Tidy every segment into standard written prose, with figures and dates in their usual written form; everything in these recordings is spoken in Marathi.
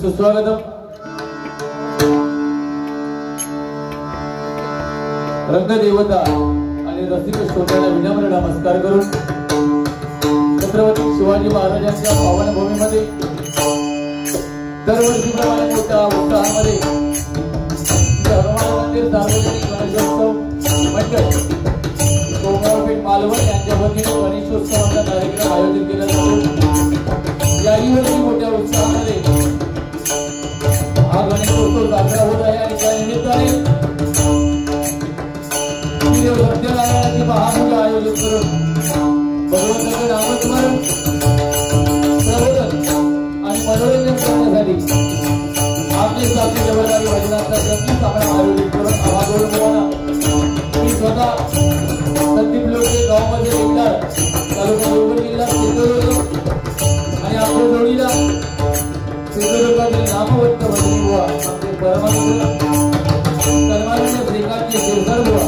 सुस्वागतम। रंगदेवता आणि रसिक श्रोत्यांना विनम्र नमस्कार करून छत्रपती शिवाजी महाराजांच्या पावन भूमीमध्ये दरवर्षीप्रमाणे मोठ्या उत्साहामध्ये हनुमान मंदिर सार्वजनिक गणेशोत्सव मंडळ सोमवारपेठ मालवण यांच्या वतीने गणेशोत्सवाचा कार्यक्रम आयोजित केला जातो। याही वर्षी मोठ्या उत्साहामध्ये हा गणेशोत्सव साजरा होत आहे आणि त्या निमित्ताने सत्यनारायणाची महापूजा आयोजित करून भगवंताचे नामस्मरण प्रबोधन आणि मनोरंजन करण्यासाठी आपले साथी जबाबदारी भजनाचा संगीत सामना आयोजित करून आवाज ओळखवाना मी स्वतः संदीप लोके गावामध्ये येणार तालुका देवगड जिल्हा सिंधुदुर्ग आणि आपल्या जोडीला सिंधुदुर्गातील नामवंत भजनी बुवा आमचे परमानंद सन्माननीय श्रीकांतजी शिरसाट बुवा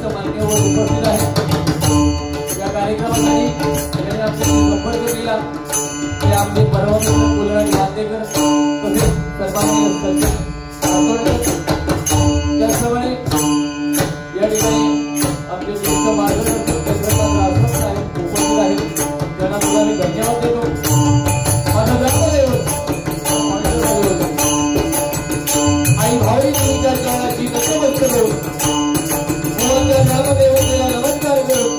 ज्येष्ठ मान्यवर उपस्थित आहेत या कार्यक्रमासाठी ज्यांनी आपल्याशी संपर्क केला ते आपले परममित्र कुलराज वातेकर तसेच सर्वांनी त्याचप्रमाणे या ठिकाणी आपले ज्येष्ठ मार्गदर्शक चंद्रकांत राजभर साहेब उपस्थित आहेत त्यांना सुद्धा मी धन्यवाद देतो. माझा धर्मदैवत आई भावी मुलीच्या चरणाची नतमस्तक होऊन मुलांच्या ग्रामदेवतेला नमस्कार करून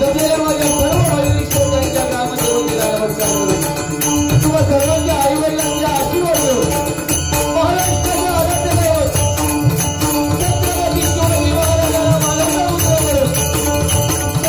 तसेच माझ्या सर्व भाविक श्रोत्यांच्या ग्रामदेवतेला नमस्कार करून तुम्हा सर्वांच्या आई वडिलांच्या आशीर्वाद घेऊन महाराष्ट्राच्या आराध्य दैवत छत्रपती शिवाजी महाराजांना मानवता उतर करून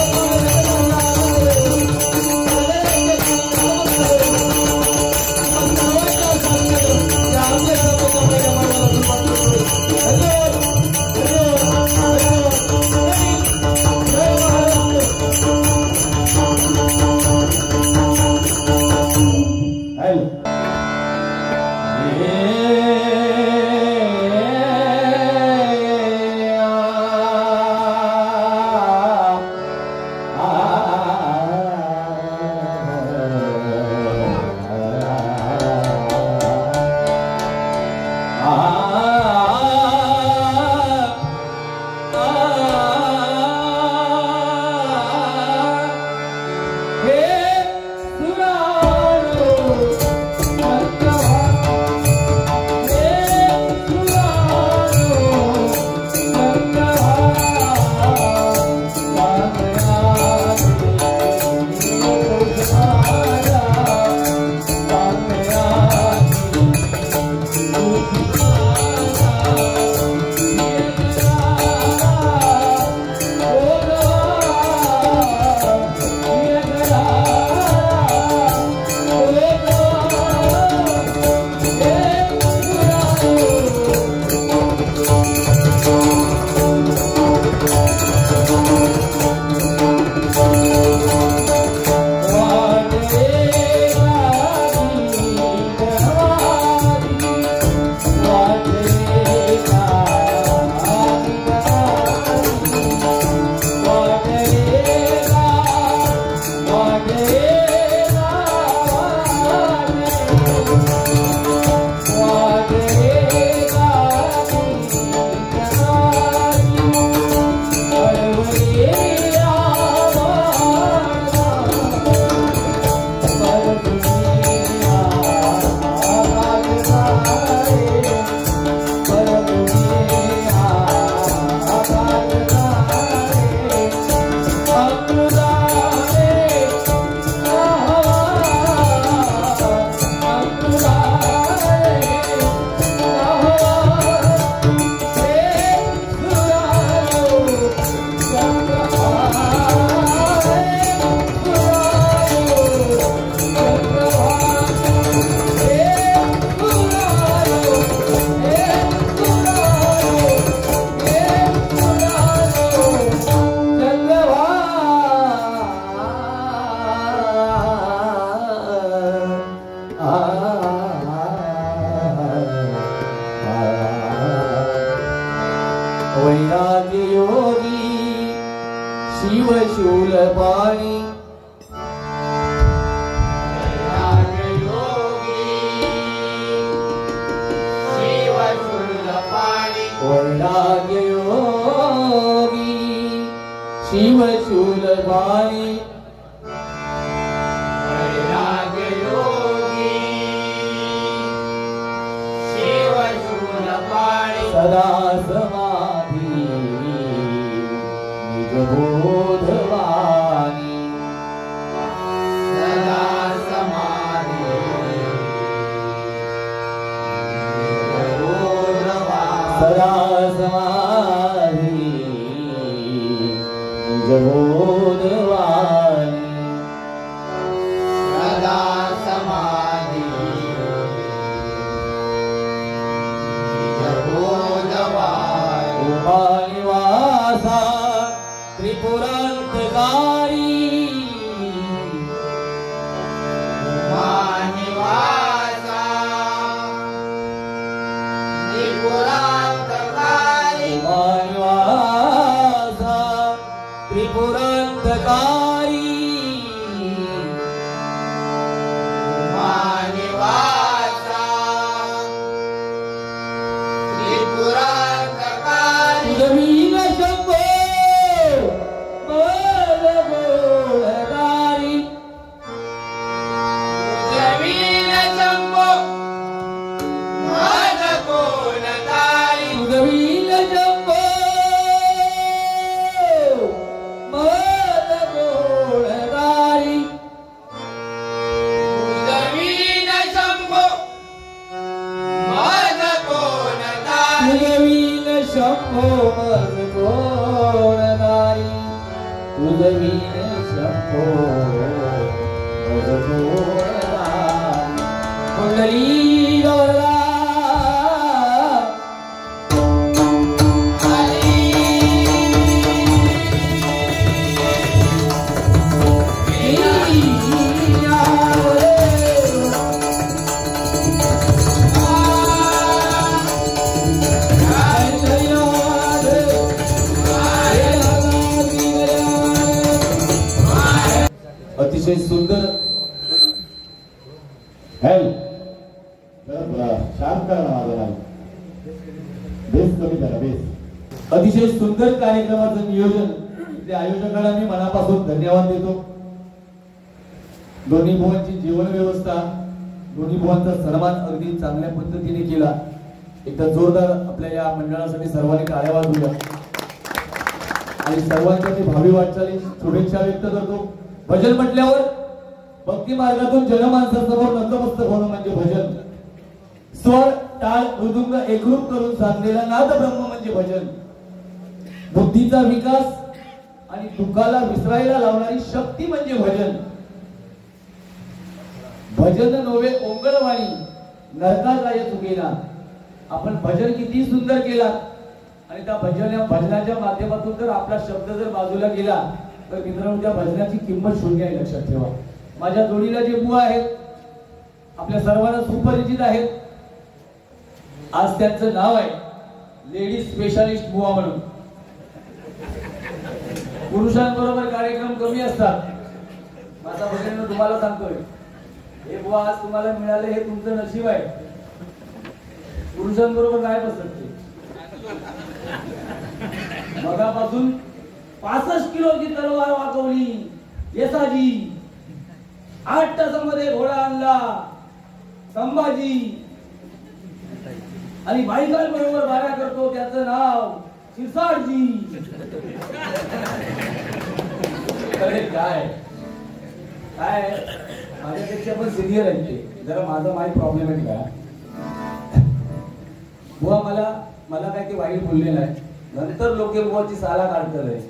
वैराग्य योगी शिव शूलपाणी वैराग्य योगी शिव शूलपाणी वैराग्य योगी शिव शूलपाणी वैराग्य योगी शिव शूलपाणी सदा समाधी बोधवानी सदा समाधी सदा समाधी बोधवानी सदा समाधी बोधवानी उमानिवासा त्रिपुरांतकारी उमानिवासा त्रिपुरांतकारी उमानिवासा प्रकारी मानिवासा त्रिपुरांतकारी तुझवीन शंभो मल गोळदारी तुझवीन शंभो मल गोळदारी तुझवीन शंभो मल गोळदारी तुझवीन शंभो मल गोळदारी तुझवीन शंभो मल गोळदारी तुझवीन शंभो मल गोळदारी कुंडली गौरला अतिशय सुंदर अतिशय सुंदर कार्यक्रमाचं नियोजन त्या आयोजकांना मी मनापासून धन्यवाद देतो. दोन्ही भुवनची जीवन व्यवस्था, दोन्ही भुवनचा सन्मान अगदी चांगल्या पद्धतीने केला. एकदा जोरदार आपल्या या मंडळासाठी सर्वांनी टाळ्या वाजवूया आणि सर्वांच्या भावी वाटचाली शुभेच्छा व्यक्त करतो. भजन म्हटल्यावर भक्ती मार्गातून जनमानसासमोर नतमस्तक होणं म्हणजे भजन. स्वर टाळ मृदुंग एकरूप करून साधलेला नाद ब्रह्म म्हणजे भजन. बुद्धीचा विकास आणि दुःखाला विसरायला लावणारी शक्ती म्हणजे भजन. भजन नोवे ओंगळवाणी नरका जाय चुकेला. आपण भजन किती सुंदर केला आणि त्या भजनाच्या माध्यमातून जर आपला शब्द जर बाजूला गेला तर मित्रांनो त्या भजनाची किंमत शून्य आहे, लक्षात ठेवा. माझ्या जोडीला जे बुवा आहेत आपल्या सर्वांना सुपरिचित आहेत. आज त्यांचं नाव आहे लेडीज स्पेशालिस्ट बुवा म्हणून. पुरुषांबरोबर कार्यक्रम कमी असतात. माझा भगिनीनं तुम्हाला सांगतोय हे बुवा आज तुम्हाला मिळाले हे तुमचं नशीब आहे. पुरुषांबरोबर काय बसत ते मगापासून 65 किलोची तलवार वाकवली येसाजी. 8 तासामध्ये घोडा आणला संभाजी आणि बाईकांबरोबर बाऱ्या करतो त्याचं नाव शिरसाटजी. अरे काय काय माझ्यापेक्षा पण सिनियर आहे ते. जरा माझा माइंड प्रॉब्लेमॅटिक आहे बुवा. मला काय ते वाईट बोललेलं आहे. नंतर लोक बुवाची साला काढतलंय.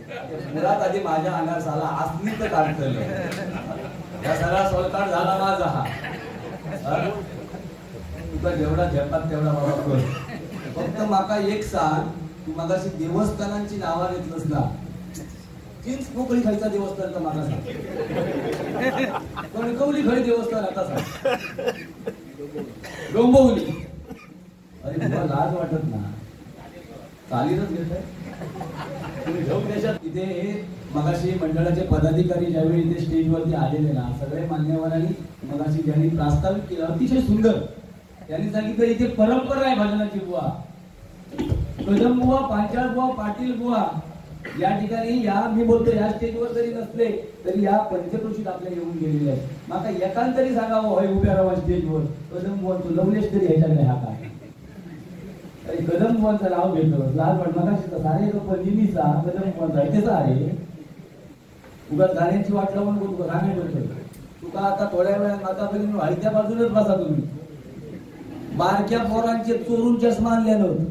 मुळात आधी माझ्या अंगावर साला असली तर काढतलंय. या सगळा सोलकाट झाला माझा हा. तुका जेवढा झेपात तेवढा बाबा कर. फक्त माका एक सांग, तू मगाशी देवस्थानांची नावा घेतलंस ना, तीच पोकळी खायचा देवस्थान तर मागा सांग. कणकवली खळी देवस्थान आता सांग. डोंबवली. अरे तुला लाज वाटत ना, चालीनच घेत तुम्ही घेऊन देशात. इथे मगाशी मंडळाचे पदाधिकारी ज्यावेळी इथे स्टेजवरती आलेले ना, सगळे मान्यवरांनी मगाशी ज्यांनी प्रास्ताविक केलं अतिशय सुंदर. त्यांनी सांगितलं इथे परंपरा आहे भजनाची बुवा. कदम बुवा, पांचाळ बुवा, पाटील बुवा या ठिकाणी या मी बोलतो या स्टेजवर जरी नसले तरी या पंचक्रोशीत आपल्या येऊन गेलेले आहेत. माका एकांत तरी सांगावं होय उभ्या राहा स्टेजवर कदम बुवा तू लवलेस तरी ह्याच्या नाही हा काय. अरे कदम बुवांचं नाव घेतो लाज वाट मगाशी सारे नेहमीचा कदम बुवांचा त्याचा आहे. तुला गाण्याची वाट लावून तुका सांगायचं होतं. तुका आता थोड्या वेळात आता पर्यंत वाढत्या बाजूनच बसा तुम्ही. बारक्या पोरांचे चोरून चष्मा आणलेलं होतं.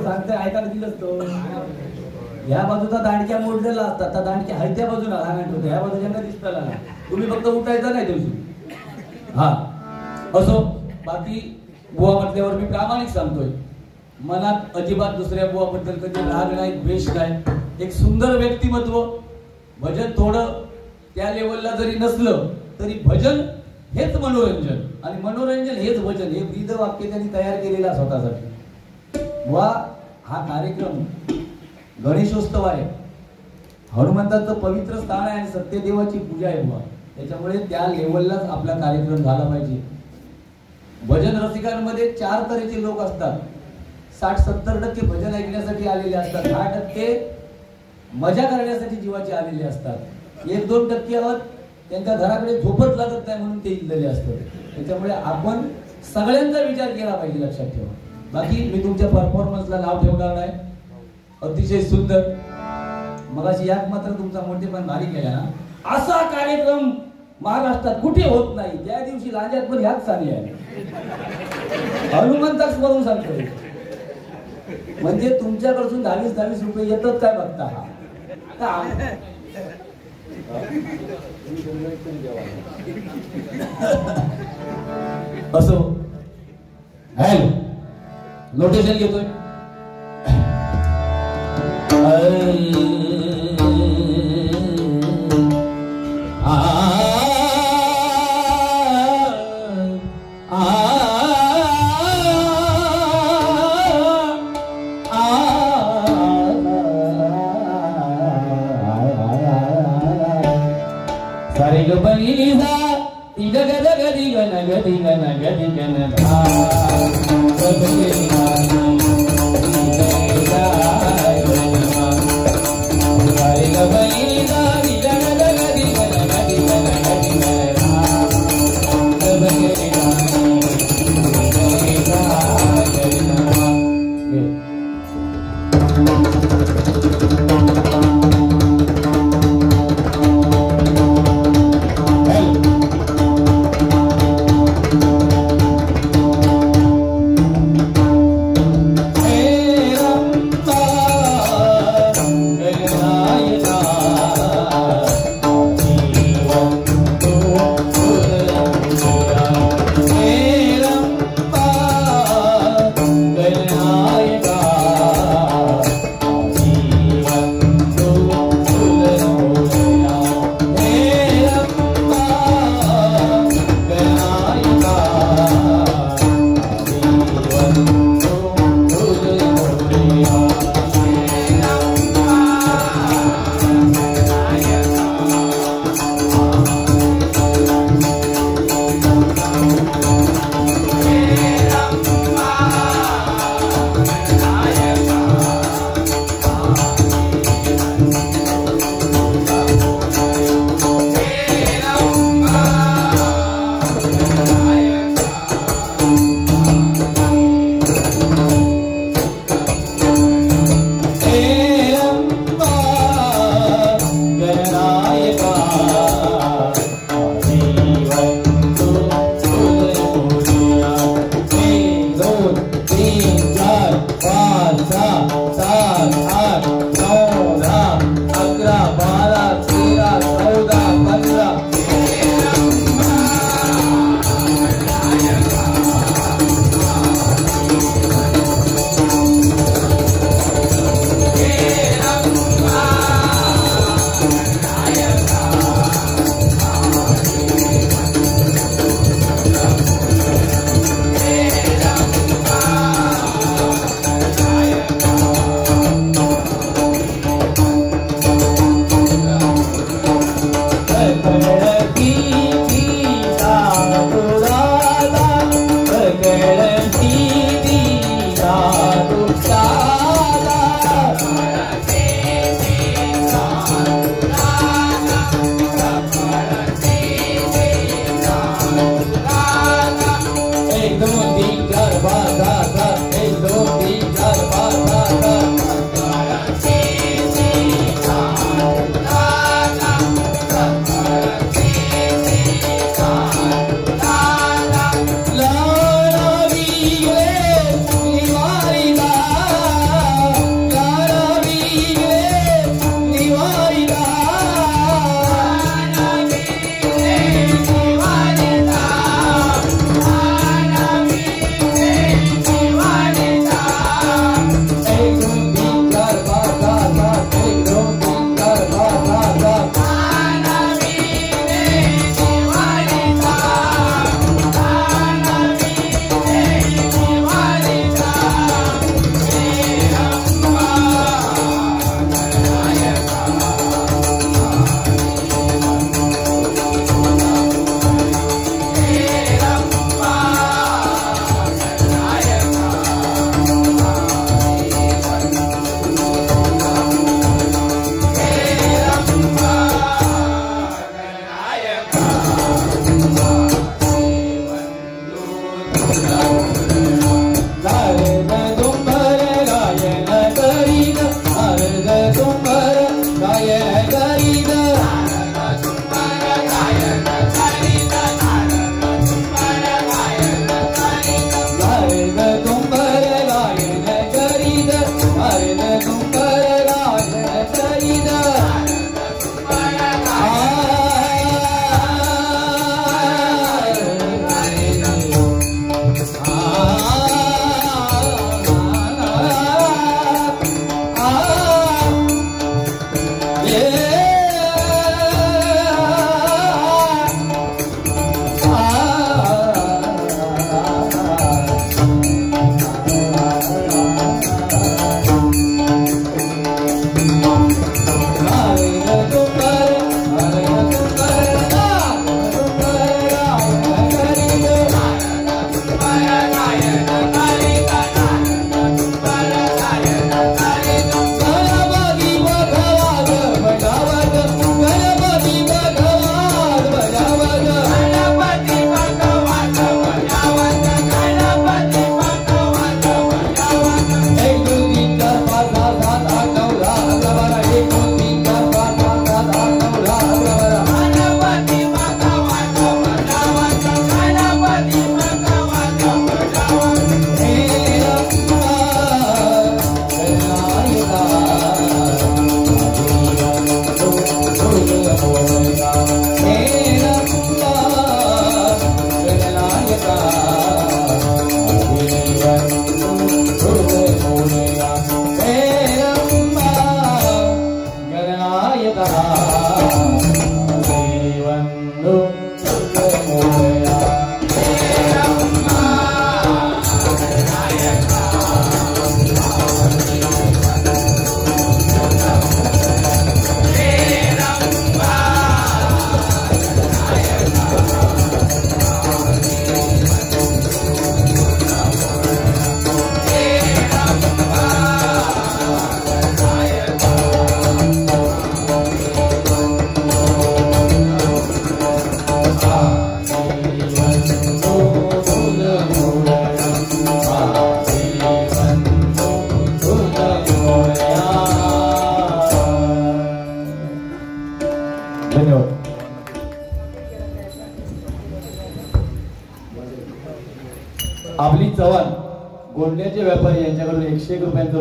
सांगते ऐकायला दिलंच तो. ह्या बाजूचा दांडक्या मोडलेला असतात त्या दांडक्या हलत्या बाजूला सांगायचं होतं. ह्या बाजूच्या दिसताना ना तुम्ही फक्त उठायचं नाही दिवशी. हा असो बाकी बुवा म्हटल्यावर मी प्रामाणिक सांगतोय मनात अजिबात दुसऱ्या बुवाबद्दल कधी राग नाही, द्वेष नाही. एक सुंदर व्यक्तिमत्व. भजन थोडं त्या लेवलला जरी नसलं तरी भजन हेच मनोरंजन आणि मनोरंजन हेच भजन हे ब्रीद वाक्य त्यांनी तयार केलेला स्वतःसाठी. वा हा कार्यक्रम गणेशोत्सव आहे. हनुमंताचं पवित्र स्थान आहे आणि सत्यदेवाची पूजा आहे बुवा. त्याच्यामुळे त्या लेवललाच आपला कार्यक्रम झाला पाहिजे. भजन रसिकांमध्ये 4 तऱ्हेचे लोक असतात. 60-70% भजन ऐकण्यासाठी आलेले असतात. 10% मजा करण्यासाठी जीवाचे आलेले असतात. 1-2% त्यांच्या घराकडे झोपच लागत नाही म्हणून ते इलेले असतात. त्याच्यामुळे आपण सगळ्यांचा विचार केला पाहिजे, लक्षात ठेवा. बाकी मी तुमच्या परफॉर्मन्सला नाव ठेवणार नाही. अतिशय सुंदर मगाशी यात मात्र तुमचा मोठेपण भारी केला ना. असा कार्यक्रम महाराष्ट्रात कुठे होत नाही. त्या दिवशी लांजात पण ह्याच चालले आहे. हनुमंताच म्हणून सांगतो. म्हणजे तुमच्याकडून 22 रुपये येतात काय बघता. असो. हॅलो, लोटेशन घेतोय. सारे ग बनी सा ती ग ग ग दी ग न ग दी ग न ग दी ग न धा सब के सारे ग बनी सा ती ग ग ग दी ग न ग दी ग न ग दी ग न धा सब के आपली चव्हाण गोंड्याचे व्यापारी यांच्याकडून 101 रुपयांचं